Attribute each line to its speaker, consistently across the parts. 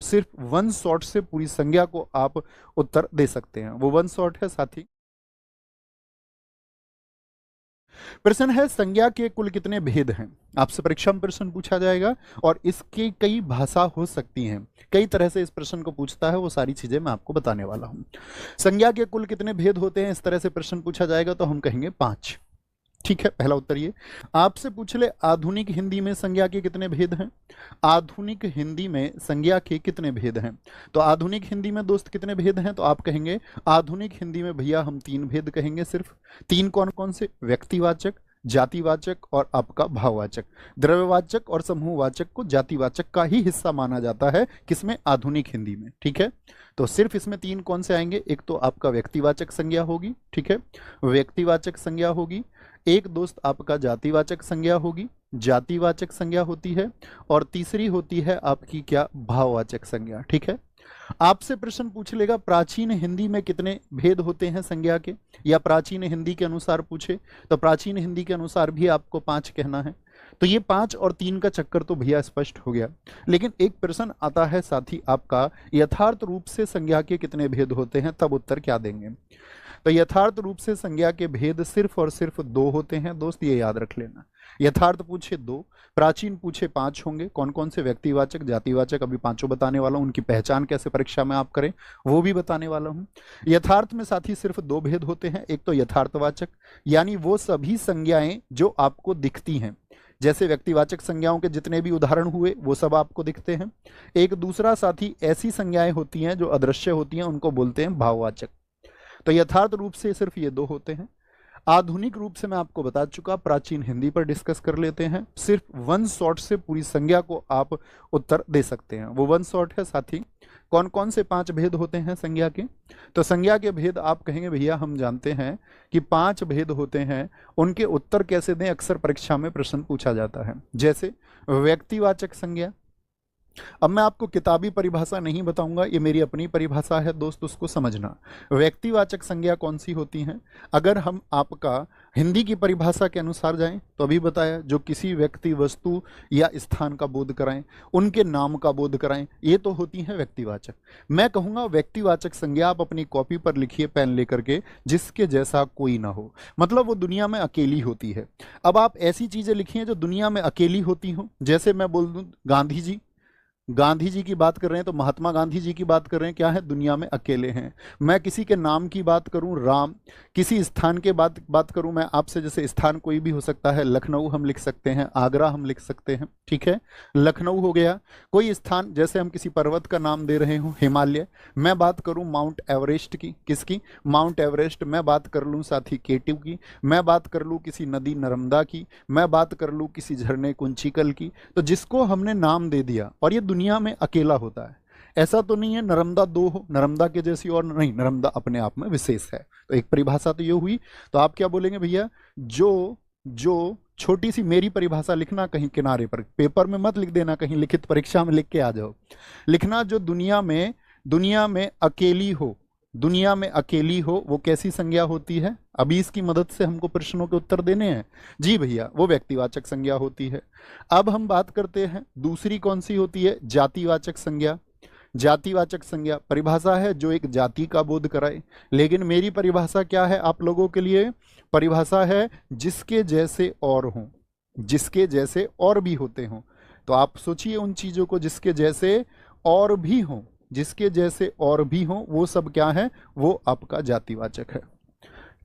Speaker 1: सिर्फ one shot से पूरी संज्ञा को आप उत्तर दे सकते हैं। वो वन शॉट है साथी। प्रश्न है संज्ञा के कुल कितने भेद हैं। आपसे परीक्षा में प्रश्न पूछा जाएगा और इसकी कई भाषा हो सकती हैं, कई तरह से इस प्रश्न को पूछता है, वो सारी चीजें मैं आपको बताने वाला हूं। संज्ञा के कुल कितने भेद होते हैं, इस तरह से प्रश्न पूछा जाएगा तो हम कहेंगे 5। ठीक है, पहला उत्तर ये। आपसे पूछ ले आधुनिक हिंदी में संज्ञा के कितने भेद हैं। आधुनिक हिंदी में संज्ञा के कितने भेद हैं। तो आधुनिक हिंदी में दोस्त कितने भेद हैं, तो आप कहेंगे आधुनिक हिंदी में भैया हम 3 भेद कहेंगे सिर्फ। 3 कौन कौन से, व्यक्तिवाचक, जातिवाचक और आपका भाववाचक। द्रव्यवाचक और समूहवाचक को जातिवाचक का ही हिस्सा माना जाता है, किसमें, आधुनिक हिंदी में। ठीक है, तो सिर्फ इसमें 3 कौन से आएंगे, एक तो आपका व्यक्तिवाचक संज्ञा होगी, ठीक है, व्यक्तिवाचक संज्ञा होगी, एक दोस्त आपका जातिवाचक संज्ञा होगी, जातिवाचक संज्ञा होती है, और तीसरी होती है आपकी क्या, भाववाचक संज्ञा। ठीक है, आपसे प्रश्न पूछ लेगा प्राचीन हिंदी में कितने भेद होते हैं संज्ञा के, या प्राचीन हिंदी के अनुसार पूछे तो प्राचीन हिंदी के अनुसार भी आपको 5 कहना है। तो ये 5 और 3 का चक्कर तो भैया स्पष्ट हो गया। लेकिन एक प्रश्न आता है साथी आपका, यथार्थ रूप से संज्ञा के कितने भेद होते हैं, तब उत्तर क्या देंगे। तो यथार्थ रूप से संज्ञा के भेद सिर्फ और सिर्फ 2 होते हैं दोस्त, ये याद रख लेना। यथार्थ पूछे 2, प्राचीन पूछे 5 होंगे। कौन कौन से, व्यक्तिवाचक, जातिवाचक, अभी 5 बताने वाला हूं। उनकी पहचान कैसे परीक्षा में आप करें वो भी बताने वाला हूं। यथार्थ में साथी सिर्फ 2 भेद होते हैं, एक तो यथार्थवाचक, यानी वो सभी संज्ञाएं जो आपको दिखती हैं, जैसे व्यक्तिवाचक संज्ञाओं के जितने भी उदाहरण हुए वो सब आपको दिखते हैं। एक दूसरा साथी ऐसी संज्ञाएं होती हैं जो अदृश्य होती हैं, उनको बोलते हैं भाववाचक। तो यथार्थ रूप से सिर्फ ये 2 होते हैं। आधुनिक रूप से मैं आपको बता चुका, प्राचीन हिंदी पर डिस्कस कर लेते हैं। सिर्फ वन शॉट से पूरी संज्ञा को आप उत्तर दे सकते हैं, वो वन शॉट है साथी। कौन कौन से 5 भेद होते हैं संज्ञा के, तो संज्ञा के भेद आप कहेंगे भैया हम जानते हैं कि 5 भेद होते हैं, उनके उत्तर कैसे दें, अक्सर परीक्षा में प्रश्न पूछा जाता है। जैसे व्यक्तिवाचक संज्ञा, अब मैं आपको किताबी परिभाषा नहीं बताऊंगा, ये मेरी अपनी परिभाषा है दोस्त, उसको समझना। व्यक्तिवाचक संज्ञा कौन सी होती हैं, अगर हम आपका हिंदी की परिभाषा के अनुसार जाएं तो अभी बताया, जो किसी व्यक्ति, वस्तु या स्थान का बोध कराएं, उनके नाम का बोध कराएं, ये तो होती हैं व्यक्तिवाचक। मैं कहूंगा व्यक्तिवाचक संज्ञा आप अपनी कॉपी पर लिखिए पेन लेकर के, जिसके जैसा कोई ना हो, मतलब वो दुनिया में अकेली होती है। अब आप ऐसी चीजें लिखिए जो दुनिया में अकेली होती हो, जैसे मैं बोल दूं गांधी जी, गांधी जी की बात कर रहे हैं तो महात्मा गांधी जी की बात कर रहे हैं, क्या है, दुनिया में अकेले हैं। मैं किसी के नाम की बात करूं, राम, किसी स्थान के बात करूं मैं आपसे, जैसे स्थान कोई भी हो सकता है, लखनऊ हम लिख सकते हैं, आगरा हम लिख सकते हैं, ठीक है, लखनऊ हो गया। कोई स्थान, जैसे हम किसी पर्वत का नाम दे रहे हो, हिमालय, मैं बात करूं माउंट एवरेस्ट की, किसकी, माउंट एवरेस्ट। मैं बात कर लूं साथी केटू की, मैं बात कर लूं किसी नदी नर्मदा की, मैं बात कर लूं किसी झरने कुंचिकल की। तो जिसको हमने नाम दे दिया और ये दुनिया में अकेला होता है, ऐसा तो नहीं है नर्मदा 2 हो, नर्मदा के जैसी और नहीं, नर्मदा अपने आप में विशेष है। तो एक परिभाषा तो ये हुई। तो आप क्या बोलेंगे भैया, जो छोटी सी मेरी परिभाषा लिखना कहीं किनारे पर, पेपर में मत लिख देना, कहीं लिखित परीक्षा में लिख के आ जाओ। लिखना जो दुनिया में अकेली हो, दुनिया में अकेली हो, वो कैसी संज्ञा होती है। अभी इसकी मदद से हमको प्रश्नों के उत्तर देने हैं। जी भैया, वो व्यक्तिवाचक संज्ञा होती है। अब हम बात करते हैं दूसरी कौन सी होती है, जातिवाचक संज्ञा। जातिवाचक संज्ञा परिभाषा है जो एक जाति का बोध कराए, लेकिन मेरी परिभाषा क्या है आप लोगों के लिए, परिभाषा है जिसके जैसे और हों, जिसके जैसे और भी होते हों। तो आप सोचिए उन चीजों को जिसके जैसे और भी हों, जिसके जैसे और भी हों, वो सब क्या है, वो आपका जातिवाचक है।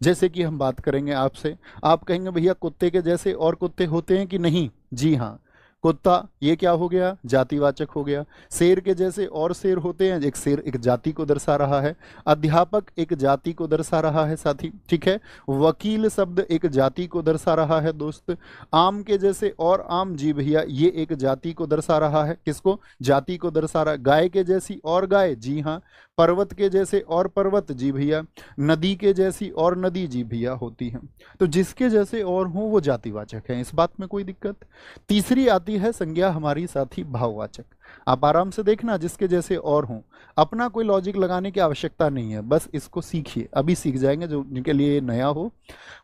Speaker 1: जैसे कि हम बात करेंगे आपसे, आप कहेंगे भैया कुत्ते के जैसे और कुत्ते होते हैं कि नहीं, जी हाँ, कुत्ता ये क्या हो गया, जातिवाचक हो गया। शेर के जैसे और शेर होते हैं, एक शेर एक जाति को दर्शा रहा है, अध्यापक एक जाति को दर्शा रहा है साथी, ठीक है, वकील शब्द एक जाति को दर्शा रहा है दोस्त। आम के जैसे और आम, जी भैया ये एक जाति को दर्शा रहा है, किसको, जाति को दर्शा रहा है। गाय के जैसी और गाय, जी हाँ। पर्वत के जैसे और पर्वत, जी भैया। नदी के जैसी और नदी, जी भैया होती है। तो जिसके जैसे और हो वो जातिवाचक है, इस बात में कोई दिक्कत। तीसरी आती है संज्ञा हमारी साथी भाववाचक। आप आराम से देखना, जिसके जैसे और हों, अपना कोई लॉजिक लगाने की आवश्यकता नहीं है, बस इसको सीखिए, अभी सीख जाएंगे जो जिनके लिए नया हो।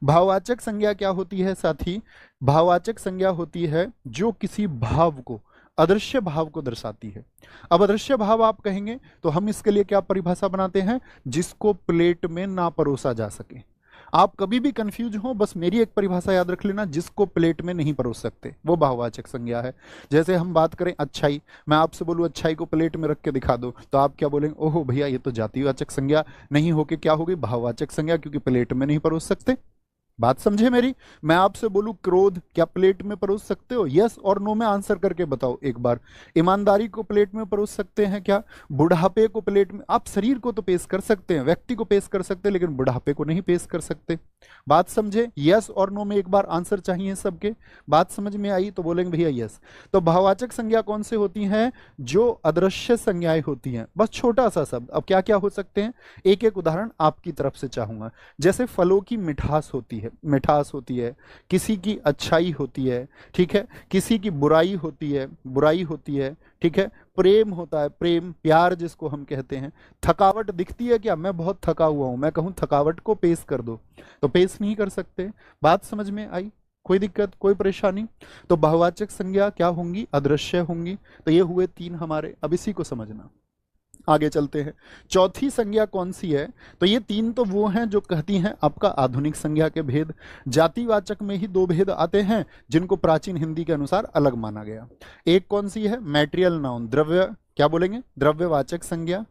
Speaker 1: भाववाचक संज्ञा क्या होती है साथी, भाववाचक संज्ञा होती है जो किसी भाव को अदृश्य भाव को दर्शाती है। अब अदृश्य भाव आप कहेंगे तो हम इसके लिए क्या परिभाषा बनाते हैं, जिसको प्लेट में ना परोसा जा सके। आप कभी भी कंफ्यूज हो, बस मेरी एक परिभाषा याद रख लेना, जिसको प्लेट में नहीं परोस सकते वो भाववाचक संज्ञा है। जैसे हम बात करें अच्छाई, मैं आपसे बोलूं अच्छाई को प्लेट में रख के दिखा दो, तो आप क्या बोलेंगे, ओहो भैया ये तो जातिवाचक संज्ञा नहीं होके क्या होगी, भाववाचक संज्ञा, क्योंकि प्लेट में नहीं परोस सकते। बात समझे मेरी। मैं आपसे बोलूं क्रोध, क्या प्लेट में परोस सकते हो, यस और नो में आंसर करके बताओ एक बार। ईमानदारी को प्लेट में परोस सकते हैं क्या, बुढ़ापे को प्लेट में, आप शरीर को तो पेश कर सकते हैं, व्यक्ति को पेश कर सकते हैं, लेकिन बुढ़ापे को नहीं पेश कर सकते। बात समझे, यस और नो में एक बार आंसर चाहिए सबके। बात समझ में आई तो बोलेंगे भैया यस। तो भाववाचक संज्ञा कौन से होती हैं, जो अदृश्य संज्ञाएं होती हैं, बस छोटा सा शब्द। अब क्या क्या हो सकते हैं, एक एक उदाहरण आपकी तरफ से चाहूंगा। जैसे फलों की मिठास होती है, मिठास होती है, किसी की अच्छाई होती है, ठीक है, किसी की बुराई होती है, बुराई होती है, ठीक है, प्रेम होता है, प्रेम प्यार जिसको हम कहते हैं। थकावट दिखती है क्या, मैं बहुत थका हुआ हूं, मैं कहूं थकावट को पेश कर दो तो पेश नहीं कर सकते। बात समझ में आई, कोई दिक्कत कोई परेशानी। तो भाववाचक संज्ञा क्या होंगी, अदृश्य होंगी। तो ये हुए तीन हमारे, अब इसी को समझना, आगे चलते हैं। चौथी संज्ञा कौन सी है, तो ये तीन तो वो हैं जो कहती हैं आपका आधुनिक संज्ञा के भेद। जातिवाचक में ही दो भेद आते हैं जिनको प्राचीन हिंदी के अनुसार अलग माना गया। एक कौन सी है, मैटेरियल नाउन, द्रव्य, क्या बोलेंगे, द्रव्यवाचक संज्ञा।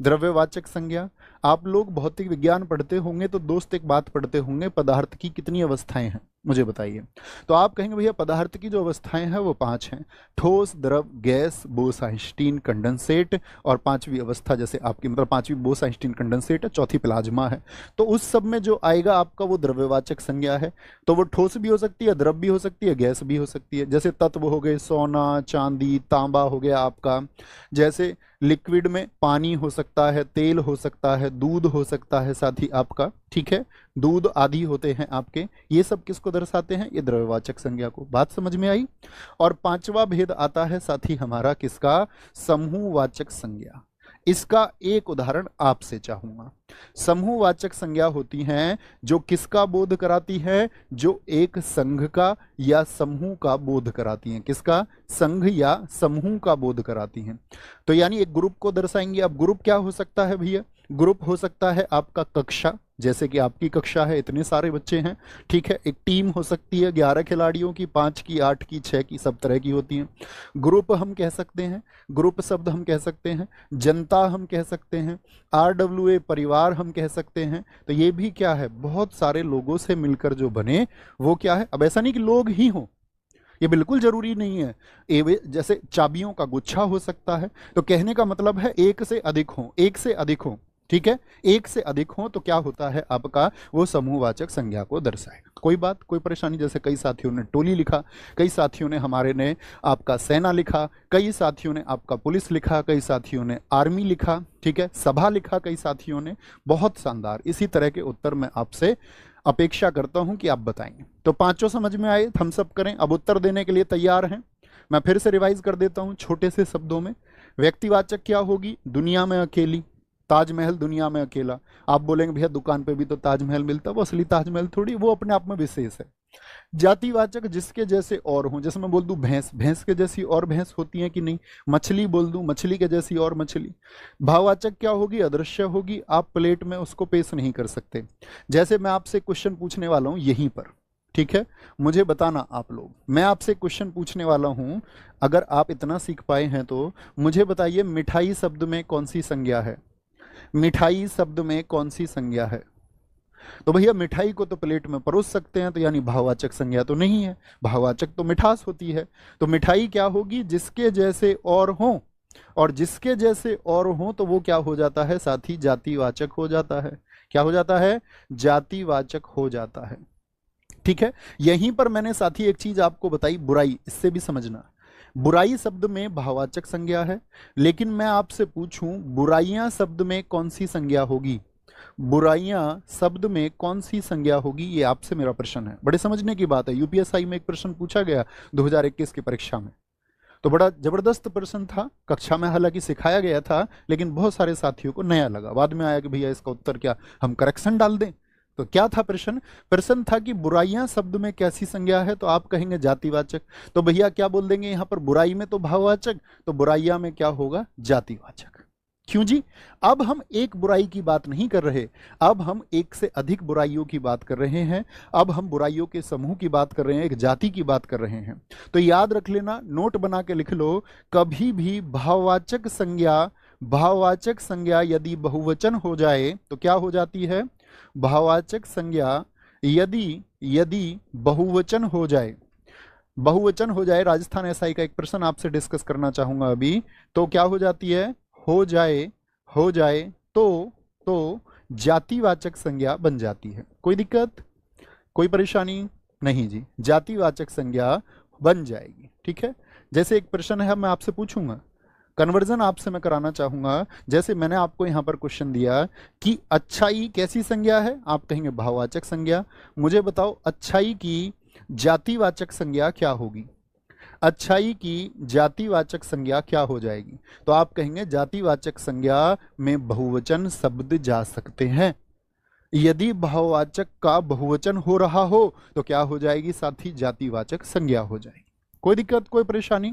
Speaker 1: द्रव्यवाचक संज्ञा, आप लोग भौतिक विज्ञान पढ़ते होंगे तो दोस्त एक बात पढ़ते होंगे, पदार्थ की कितनी अवस्थाएं हैं मुझे बताइए। तो आप कहेंगे भैया पदार्थ की जो अवस्थाएं हैं वो 5 हैं, ठोस, द्रव, गैस, बोस-आइंस्टीन, कंडेंसेट, और पांचवी अवस्था जैसे आपकी मतलब पांचवी बोस-आइंस्टीन कंडेंसेट है, चौथी प्लाज्मा है। तो उस सब में जो आएगा आपका वो द्रव्यवाचक संज्ञा है। तो वो ठोस भी हो सकती है, द्रव भी हो सकती है, गैस भी हो सकती है। जैसे तत्व हो गए, सोना, चांदी, तांबा हो गया आपका। जैसे लिक्विड में पानी हो सकता है, तेल हो सकता है, दूध हो सकता है साथ ही आपका, ठीक है, दूध आदि होते हैं आपके। ये सब किसको दर्शाते हैं, ये द्रव्यवाचक संज्ञा को। बात समझ में आई। और पांचवा भेद आता है साथी हमारा किसका, समूहवाचक संज्ञा। इसका एक उदाहरण आपसे चाहूंगा। समूहवाचक संज्ञा होती हैं जो किसका बोध कराती है, जो एक संघ का या समूह का बोध कराती हैं। किसका, संघ या समूह का बोध कराती हैं। तो यानी एक ग्रुप को दर्शाएंगे। अब ग्रुप क्या हो सकता है भैया, ग्रुप हो सकता है आपका कक्षा, जैसे कि आपकी कक्षा है, इतने सारे बच्चे हैं, ठीक है। एक टीम हो सकती है 11 खिलाड़ियों की, 5 की, 8 की, 6 की, सब तरह की होती हैं। ग्रुप हम कह सकते हैं, ग्रुप शब्द हम कह सकते हैं, जनता हम कह सकते हैं, RWA परिवार हम कह सकते हैं। तो ये भी क्या है, बहुत सारे लोगों से मिलकर जो बने वो क्या है। अब ऐसा नहीं कि लोग ही हों, ये बिल्कुल जरूरी नहीं है। जैसे चाबियों का गुच्छा हो सकता है। तो कहने का मतलब है एक से अधिक हो, एक से अधिक हो, ठीक है, एक से अधिक हो तो क्या होता है आपका, वो समूहवाचक संज्ञा को दर्शाएगा। कोई बात कोई परेशानी। जैसे कई साथियों ने टोली लिखा, कई साथियों ने हमारे ने आपका सेना लिखा, कई साथियों ने आपका पुलिस लिखा, कई साथियों ने आर्मी लिखा, ठीक है, सभा लिखा कई साथियों ने। बहुत शानदार। इसी तरह के उत्तर मैं आपसे अपेक्षा करता हूं कि आप बताएंगे। तो पांचों समझ में आए, थम्स अप करें। अब उत्तर देने के लिए तैयार हैं। मैं फिर से रिवाइज कर देता हूं छोटे से शब्दों में। व्यक्तिवाचक क्या होगी, दुनिया में अकेली, ताजमहल दुनिया में अकेला। आप बोलेंगे भैया दुकान पे भी तो ताजमहल मिलता है, वो असली ताजमहल थोड़ी, वो अपने आप में विशेष है। जातिवाचक जिसके जैसे और हों, जैसे मैं बोल दूं भैंस, भैंस के जैसी और भैंस होती है कि नहीं। मछली बोल दूं, मछली के जैसी और मछली। भाववाचक क्या होगी, अदृश्य होगी, आप प्लेट में उसको पेश नहीं कर सकते। जैसे मैं आपसे क्वेश्चन पूछने वाला हूं यहीं पर, ठीक है, मुझे बताना आप लोग, मैं आपसे क्वेश्चन पूछने वाला हूं, अगर आप इतना सीख पाए हैं तो मुझे बताइए मिठाई शब्द में कौन सी संज्ञा है, मिठाई शब्द में कौन सी संज्ञा है। तो भैया मिठाई को तो प्लेट में परोस सकते हैं, तो यानी भाववाचक संज्ञा तो नहीं है। भाववाचक तो मिठास होती है। तो मिठाई क्या होगी, जिसके जैसे और हो, और जिसके जैसे और हो तो वो क्या हो जाता है साथी, जातिवाचक हो जाता है। क्या हो जाता है, जातिवाचक हो जाता है, ठीक है। यहीं पर मैंने साथी एक चीज आपको बताई, बुराई, इससे भी समझना। बुराई शब्द में भाववाचक संज्ञा है, लेकिन मैं आपसे पूछूं बुराइयां शब्द में कौन सी संज्ञा होगी, बुराइयां शब्द में कौन सी संज्ञा होगी, ये आपसे मेरा प्रश्न है। बड़े समझने की बात है, यूपीएसआई में एक प्रश्न पूछा गया 2021 की परीक्षा में, तो बड़ा जबरदस्त प्रश्न था। कक्षा में हालांकि सिखाया गया था, लेकिन बहुत सारे साथियों को नया लगा। बाद में आया कि भैया इसका उत्तर क्या, हम करेक्शन डाल दें। तो क्या था प्रश्न? प्रश्न था कि बुराइयां शब्द में कैसी संज्ञा है, तो आप कहेंगे जातिवाचक। तो भैया क्या बोल देंगे यहां पर, बुराई में तो भाववाचक, तो बुराइयां में क्या होगा? जातिवाचक। क्यों जी? अब हम एक बुराई की बात नहीं कर रहे, अब हम एक से अधिक बुराइयों की बात कर रहे हैं, अब हम बुराइयों के समूह की बात कर रहे हैं, एक जाति की बात कर रहे हैं। तो याद रख लेना, नोट बना के लिख लो, कभी भी भाववाचक संज्ञा यदि बहुवचन हो जाए तो क्या हो जाती है? भाववाचक संज्ञा यदि यदि बहुवचन हो जाए, राजस्थान एसआई का एक प्रश्न आपसे डिस्कस करना चाहूंगा अभी, तो क्या हो जाती है? हो जाए तो जातिवाचक संज्ञा बन जाती है। कोई दिक्कत, कोई परेशानी नहीं जी, जातिवाचक संज्ञा बन जाएगी। ठीक है, जैसे एक प्रश्न है मैं आपसे पूछूंगा, कन्वर्जन आपसे मैं कराना चाहूंगा। जैसे मैंने आपको यहां पर क्वेश्चन दिया कि अच्छाई कैसी संज्ञा है, आप कहेंगे भाववाचक संज्ञा। मुझे बताओ अच्छाई की जातिवाचक संज्ञा क्या होगी? अच्छाई की जातिवाचक संज्ञा क्या हो जाएगी? तो आप कहेंगे जातिवाचक संज्ञा में बहुवचन शब्द जा सकते हैं। यदि भाववाचक का बहुवचन हो रहा हो तो क्या हो जाएगी? साथी जातिवाचक संज्ञा हो जाएगी। कोई दिक्कत, कोई परेशानी?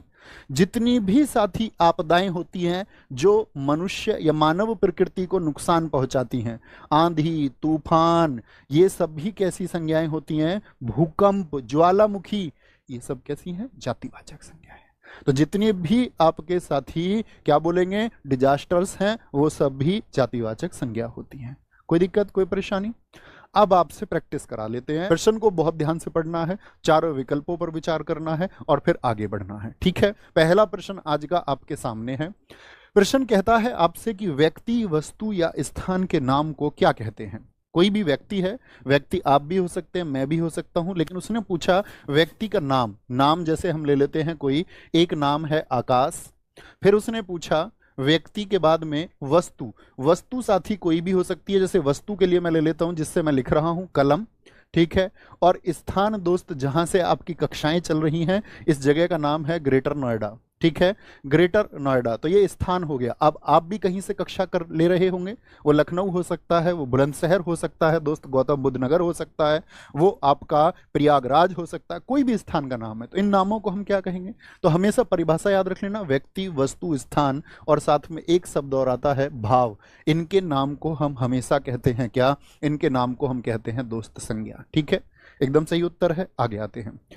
Speaker 1: जितनी भी साथी आपदाएं होती हैं जो मनुष्य या मानव प्रकृति को नुकसान पहुंचाती हैं, आंधी तूफान, ये सब भी कैसी संज्ञाएं होती हैं? भूकंप, ज्वालामुखी, ये सब कैसी हैं? जातिवाचक संज्ञा है। तो जितने भी आपके साथी क्या बोलेंगे डिजास्टर्स हैं, वो सब भी जातिवाचक संज्ञा होती हैं। कोई दिक्कत, कोई परेशानी? अब आपसे प्रैक्टिस करा लेते हैं। प्रश्न को बहुत ध्यान से पढ़ना है, चारों विकल्पों पर विचार करना है और फिर आगे बढ़ना है। ठीक है, पहला प्रश्न आज का आपके सामने है। प्रश्न कहता है आपसे कि व्यक्ति, वस्तु या स्थान के नाम को क्या कहते हैं? कोई भी व्यक्ति है, व्यक्ति आप भी हो सकते हैं, मैं भी हो सकता हूं, लेकिन उसने पूछा व्यक्ति का नाम जैसे हम ले लेते हैं कोई एक नाम है आकाश। फिर उसने पूछा व्यक्ति के बाद में वस्तु साथी कोई भी हो सकती है, जैसे वस्तु के लिए मैं ले लेता हूं जिससे मैं लिख रहा हूं कलम। ठीक है, और स्थान दोस्त जहां से आपकी कक्षाएं चल रही हैं, इस जगह का नाम है ग्रेटर नोएडा। ठीक है, ग्रेटर नोएडा, तो ये स्थान हो गया। अब आप भी कहीं से कक्षा कर ले रहे होंगे, वो लखनऊ हो सकता है, वो बुलंदशहर हो सकता है दोस्त, गौतम बुद्ध नगर हो सकता है, वो आपका प्रयागराज हो सकता है, कोई भी स्थान का नाम है। तो इन नामों को हम क्या कहेंगे? तो हमेशा परिभाषा याद रख लेना, व्यक्ति, वस्तु, स्थान और साथ में एक शब्द और आता है भाव। इनके नाम को हम हमेशा कहते हैं क्या? इनके नाम को हम कहते हैं दोस्त संज्ञा। ठीक है, एकदम सही उत्तर है। आगे आते हैं।